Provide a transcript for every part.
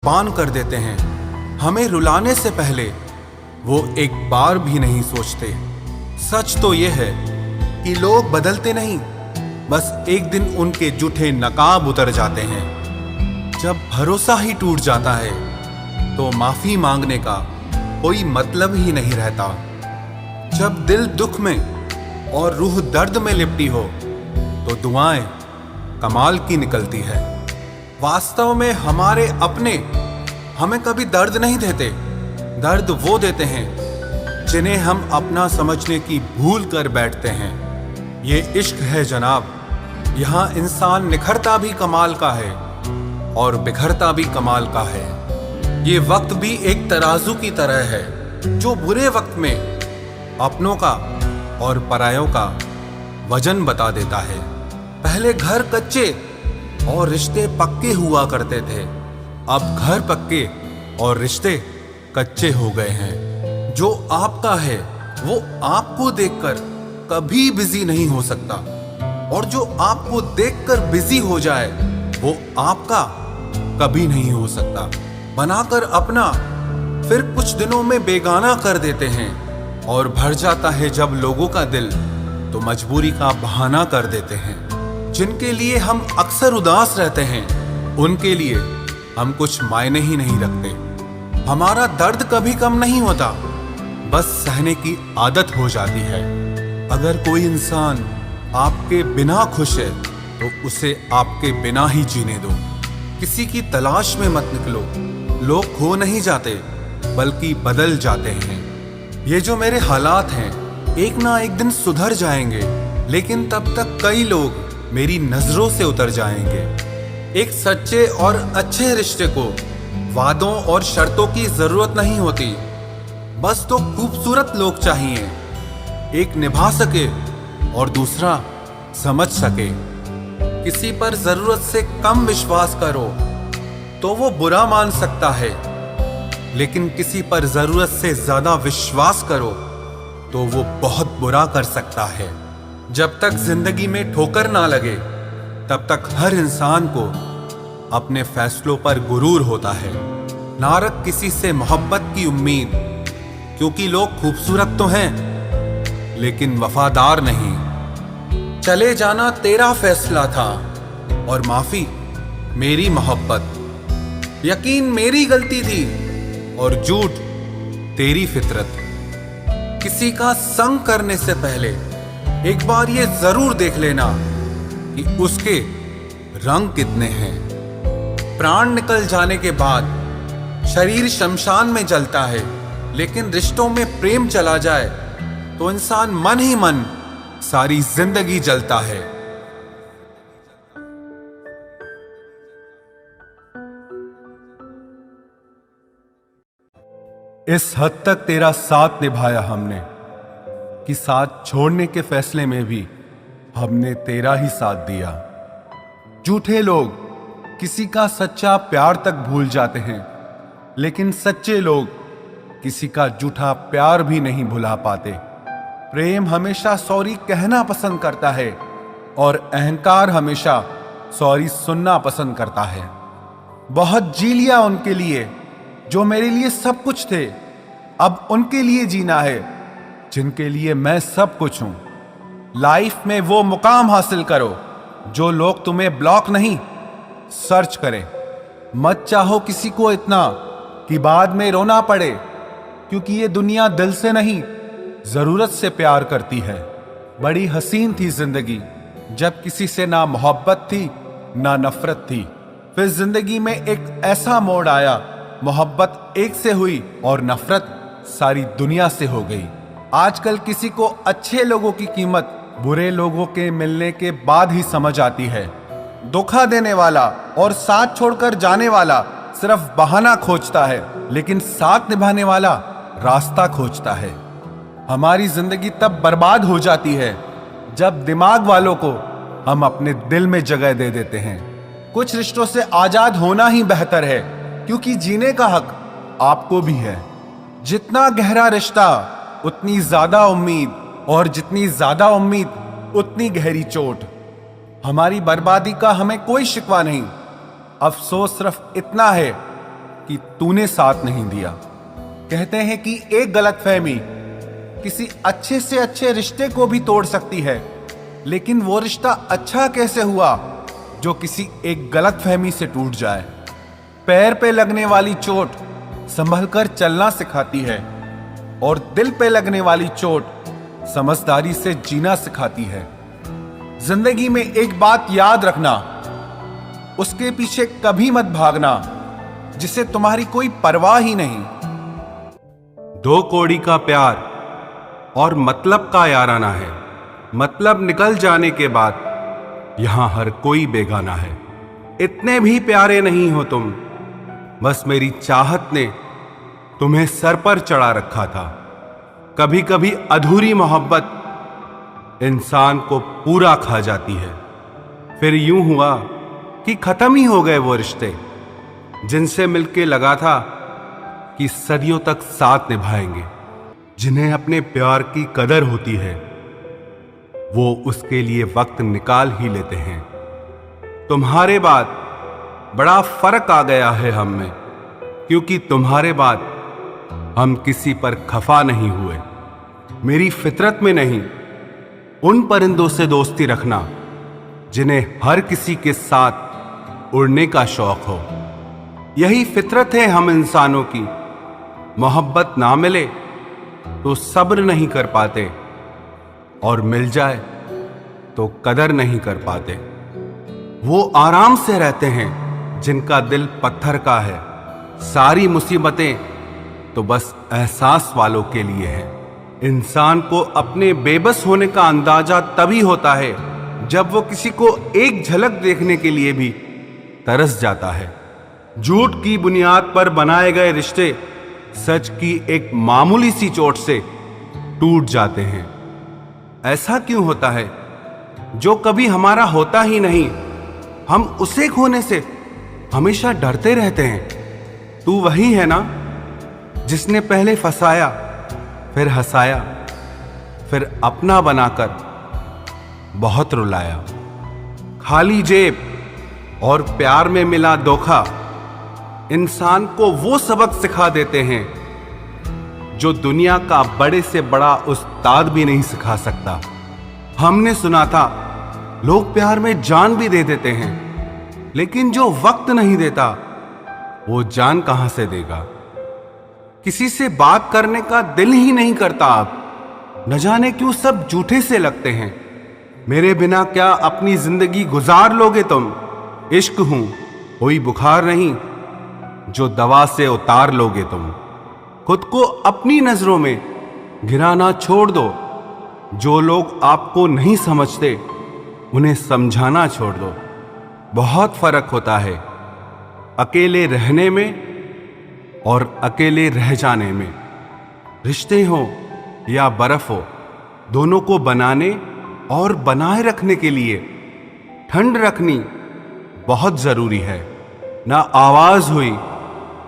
कुर्बान कर देते हैं। हमें रुलाने से पहले वो एक बार भी नहीं सोचते। सच तो ये है कि लोग बदलते नहीं, बस एक दिन उनके जूठे नकाब उतर जाते हैं। जब भरोसा ही टूट जाता है तो माफी मांगने का कोई मतलब ही नहीं रहता। जब दिल दुख में और रूह दर्द में लिपटी हो तो दुआएं कमाल की निकलती है। वास्तव में हमारे अपने हमें कभी दर्द नहीं देते, दर्द वो देते हैं जिन्हें हम अपना समझने की भूल कर बैठते हैं। ये इश्क है जनाब, यहाँ इंसान निखरता भी कमाल का है और बिखरता भी कमाल का है। ये वक्त भी एक तराजू की तरह है जो बुरे वक्त में अपनों का और परायों का वजन बता देता है। पहले घर कच्चे और रिश्ते पक्के हुआ करते थे, अब घर पक्के और रिश्ते कच्चे हो गए हैं। जो आपका है वो आपको देखकर कभी बिजी नहीं हो सकता, और जो आपको देखकर बिजी हो जाए वो आपका कभी नहीं हो सकता। बनाकर अपना फिर कुछ दिनों में बेगाना कर देते हैं, और भर जाता है जब लोगों का दिल तो मजबूरी का बहाना कर देते हैं। जिनके लिए हम अक्सर उदास रहते हैं उनके लिए हम कुछ मायने ही नहीं रखते। हमारा दर्द कभी कम नहीं होता, बस सहने की आदत हो जाती है। अगर कोई इंसान आपके बिना खुश है तो उसे आपके बिना ही जीने दो। किसी की तलाश में मत निकलो। लोग खो नहीं जाते बल्कि बदल जाते हैं। ये जो मेरे हालात हैं एक ना एक दिन सुधर जाएंगे, लेकिन तब तक कई लोग मेरी नजरों से उतर जाएंगे। एक सच्चे और अच्छे रिश्ते को वादों और शर्तों की जरूरत नहीं होती, बस तो खूबसूरत लोग चाहिए। एक निभा सके और दूसरा समझ सके। किसी पर जरूरत से कम विश्वास करो तो वो बुरा मान सकता है, लेकिन किसी पर जरूरत से ज्यादा विश्वास करो तो वो बहुत बुरा कर सकता है। जब तक जिंदगी में ठोकर ना लगे तब तक हर इंसान को अपने फैसलों पर गुरूर होता है। ना रख किसी से मोहब्बत की उम्मीद, क्योंकि लोग खूबसूरत तो हैं लेकिन वफादार नहीं। चले जाना तेरा फैसला था और माफी मेरी मोहब्बत। यकीन मेरी गलती थी और झूठ तेरी फितरत। किसी का संग करने से पहले एक बार ये जरूर देख लेना कि उसके रंग कितने हैं। प्राण निकल जाने के बाद शरीर शमशान में जलता है, लेकिन रिश्तों में प्रेम चला जाए तो इंसान मन ही मन सारी जिंदगी जलता है। इस हद तक तेरा साथ निभाया हमने कि साथ छोड़ने के फैसले में भी हमने तेरा ही साथ दिया। झूठे लोग किसी का सच्चा प्यार तक भूल जाते हैं, लेकिन सच्चे लोग किसी का झूठा प्यार भी नहीं भुला पाते। प्रेम हमेशा सॉरी कहना पसंद करता है और अहंकार हमेशा सॉरी सुनना पसंद करता है। बहुत जी लिया उनके लिए जो मेरे लिए सब कुछ थे, अब उनके लिए जीना है जिनके लिए मैं सब कुछ हूं। लाइफ में वो मुकाम हासिल करो जो लोग तुम्हें ब्लॉक नहीं सर्च करें। मत चाहो किसी को इतना कि बाद में रोना पड़े, क्योंकि ये दुनिया दिल से नहीं जरूरत से प्यार करती है। बड़ी हसीन थी जिंदगी जब किसी से ना मोहब्बत थी ना नफरत थी। फिर जिंदगी में एक ऐसा मोड़ आया, मोहब्बत एक से हुई और नफरत सारी दुनिया से हो गई। आजकल किसी को अच्छे लोगों की कीमत बुरे लोगों के मिलने के बाद ही समझ आती है। धोखा देने वाला और साथ छोड़कर जाने वाला सिर्फ बहाना खोजता है, लेकिन साथ निभाने वाला रास्ता खोजता है। हमारी जिंदगी तब बर्बाद हो जाती है जब दिमाग वालों को हम अपने दिल में जगह दे देते हैं। कुछ रिश्तों से आजाद होना ही बेहतर है, क्योंकि जीने का हक आपको भी है। जितना गहरा रिश्ता उतनी ज्यादा उम्मीद, और जितनी ज्यादा उम्मीद उतनी गहरी चोट। हमारी बर्बादी का हमें कोई शिकवा नहीं, अफसोस सिर्फ इतना है कि तूने साथ नहीं दिया। कहते हैं कि एक गलतफहमी किसी अच्छे से अच्छे रिश्ते को भी तोड़ सकती है, लेकिन वो रिश्ता अच्छा कैसे हुआ जो किसी एक गलतफहमी से टूट जाए। पैर पे लगने वाली चोट संभलकर चलना सिखाती है और दिल पे लगने वाली चोट समझदारी से जीना सिखाती है। जिंदगी में एक बात याद रखना, उसके पीछे कभी मत भागना जिसे तुम्हारी कोई परवाह ही नहीं। दो कौड़ी का प्यार और मतलब का याराना है। मतलब निकल जाने के बाद यहां हर कोई बेगाना है। इतने भी प्यारे नहीं हो तुम, बस मेरी चाहत ने तुम्हें सर पर चढ़ा रखा था। कभी कभी अधूरी मोहब्बत इंसान को पूरा खा जाती है। फिर यूं हुआ कि खत्म ही हो गए वो रिश्ते जिनसे मिलके लगा था कि सदियों तक साथ निभाएंगे। जिन्हें अपने प्यार की कदर होती है वो उसके लिए वक्त निकाल ही लेते हैं। तुम्हारे बाद बड़ा फर्क आ गया है हम में, क्योंकि तुम्हारे बाद हम किसी पर खफा नहीं हुए। मेरी फितरत में नहीं उन परिंदों से दोस्ती रखना जिन्हें हर किसी के साथ उड़ने का शौक हो। यही फितरत है हम इंसानों की। मोहब्बत ना मिले तो सब्र नहीं कर पाते, और मिल जाए तो कदर नहीं कर पाते। वो आराम से रहते हैं जिनका दिल पत्थर का है। सारी मुसीबतें तो बस एहसास वालों के लिए है। इंसान को अपने बेबस होने का अंदाजा तभी होता है जब वो किसी को एक झलक देखने के लिए भी तरस जाता है। झूठ की बुनियाद पर बनाए गए रिश्ते सच की एक मामूली सी चोट से टूट जाते हैं। ऐसा क्यों होता है? जो कभी हमारा होता ही नहीं, हम उसे खोने से हमेशा डरते रहते हैं। तू वही है ना जिसने पहले फंसाया, फिर हंसाया, फिर अपना बनाकर बहुत रुलाया। खाली जेब और प्यार में मिला धोखा इंसान को वो सबक सिखा देते हैं जो दुनिया का बड़े से बड़ा उस्ताद भी नहीं सिखा सकता। हमने सुना था लोग प्यार में जान भी दे देते हैं, लेकिन जो वक्त नहीं देता वो जान कहां से देगा। किसी से बात करने का दिल ही नहीं करता अब, न जाने क्यों सब झूठे से लगते हैं। मेरे बिना क्या अपनी जिंदगी गुजार लोगे तुम? इश्क हूं कोई बुखार नहीं जो दवा से उतार लोगे तुम। खुद को अपनी नजरों में गिराना छोड़ दो। जो लोग आपको नहीं समझते उन्हें समझाना छोड़ दो। बहुत फर्क होता है अकेले रहने में और अकेले रह जाने में। रिश्ते हो या बर्फ हो, दोनों को बनाने और बनाए रखने के लिए ठंड रखनी बहुत जरूरी है। ना आवाज हुई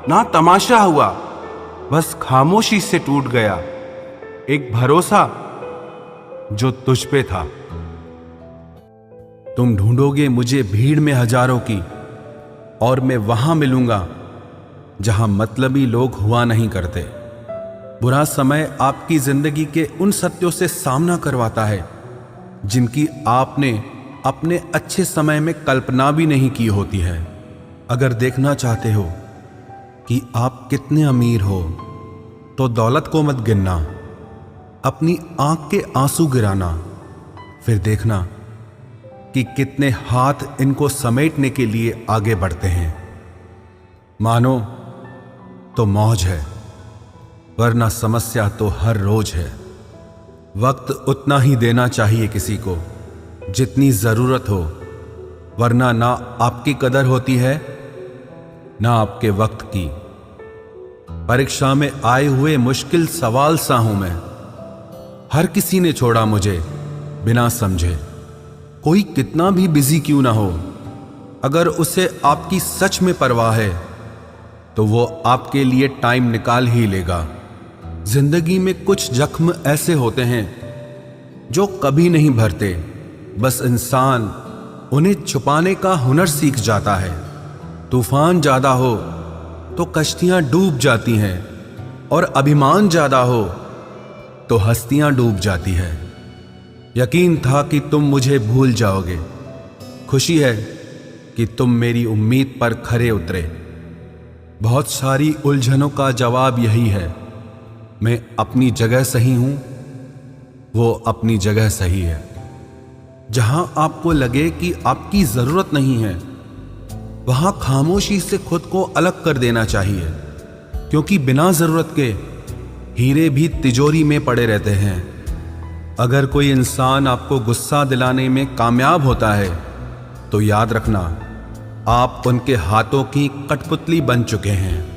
ना तमाशा हुआ, बस खामोशी से टूट गया एक भरोसा जो तुझ पे था। तुम ढूंढोगे मुझे भीड़ में हजारों की, और मैं वहां मिलूंगा जहां मतलबी लोग हुआ नहीं करते। बुरा समय आपकी जिंदगी के उन सत्यों से सामना करवाता है जिनकी आपने अपने अच्छे समय में कल्पना भी नहीं की होती है। अगर देखना चाहते हो कि आप कितने अमीर हो तो दौलत को मत गिनना, अपनी आंख के आंसू गिराना, फिर देखना कि कितने हाथ इनको समेटने के लिए आगे बढ़ते हैं। मानो तो मौज है, वरना समस्या तो हर रोज है। वक्त उतना ही देना चाहिए किसी को जितनी जरूरत हो, वरना ना आपकी कदर होती है ना आपके वक्त की। परीक्षा में आए हुए मुश्किल सवाल सा हूं मैं। हर किसी ने छोड़ा मुझे बिना समझे। कोई कितना भी बिजी क्यों ना हो, अगर उसे आपकी सच में परवाह है तो वो आपके लिए टाइम निकाल ही लेगा। जिंदगी में कुछ जख्म ऐसे होते हैं जो कभी नहीं भरते, बस इंसान उन्हें छुपाने का हुनर सीख जाता है। तूफान ज्यादा हो तो कश्तियां डूब जाती हैं और अभिमान ज्यादा हो तो हस्तियां डूब जाती है। यकीन था कि तुम मुझे भूल जाओगे। खुशी है कि तुम मेरी उम्मीद पर खरे उतरे। बहुत सारी उलझनों का जवाब यही है, मैं अपनी जगह सही हूं, वो अपनी जगह सही है। जहां आपको लगे कि आपकी जरूरत नहीं है, वहां खामोशी से खुद को अलग कर देना चाहिए, क्योंकि बिना जरूरत के हीरे भी तिजोरी में पड़े रहते हैं। अगर कोई इंसान आपको गुस्सा दिलाने में कामयाब होता है तो याद रखना, आप उनके हाथों की कठपुतली बन चुके हैं।